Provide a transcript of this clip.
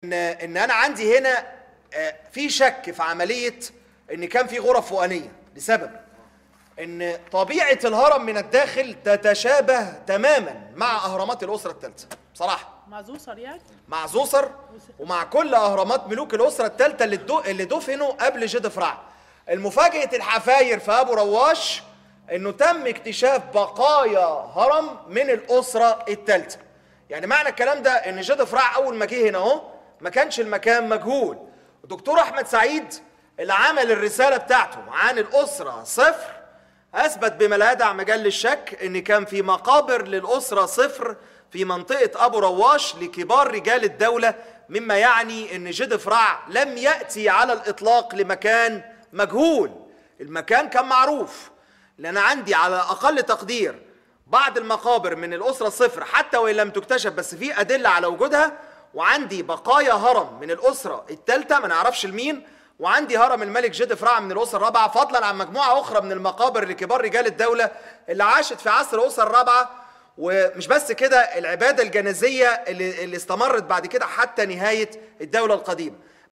ان انا عندي هنا في شك في عمليه ان كان في غرف فوقانيه لسبب ان طبيعه الهرم من الداخل تتشابه تماما مع اهرامات الاسره الثالثه بصراحه. مع زوسر يعني؟ مع زوسر ومع كل اهرامات ملوك الاسره الثالثه اللي دفنوا قبل جدفرع. المفاجاه الحفاير في ابو رواش انه تم اكتشاف بقايا هرم من الاسره الثالثه. يعني معنى الكلام ده ان جدفرع اول ما جه هنا اهو ما كانش المكان مجهول. الدكتور احمد سعيد اللي عمل الرساله بتاعته عن الاسره صفر اثبت بما لا يدع مجال للشك ان كان في مقابر للاسره صفر في منطقه ابو رواش لكبار رجال الدوله، مما يعني ان جدفرع لم ياتي على الاطلاق لمكان مجهول. المكان كان معروف، لان عندي على اقل تقدير بعض المقابر من الاسره صفر حتى وان لم تكتشف بس في ادله على وجودها، وعندي بقايا هرم من الاسره الثالثه ما نعرفش لمين، وعندي هرم الملك جدفرع من الاسره الرابعه، فضلا عن مجموعه اخرى من المقابر لكبار رجال الدوله اللي عاشت في عصر الاسره الرابعه. ومش بس كده، العباده الجنازيه اللي استمرت بعد كده حتى نهايه الدوله القديمه.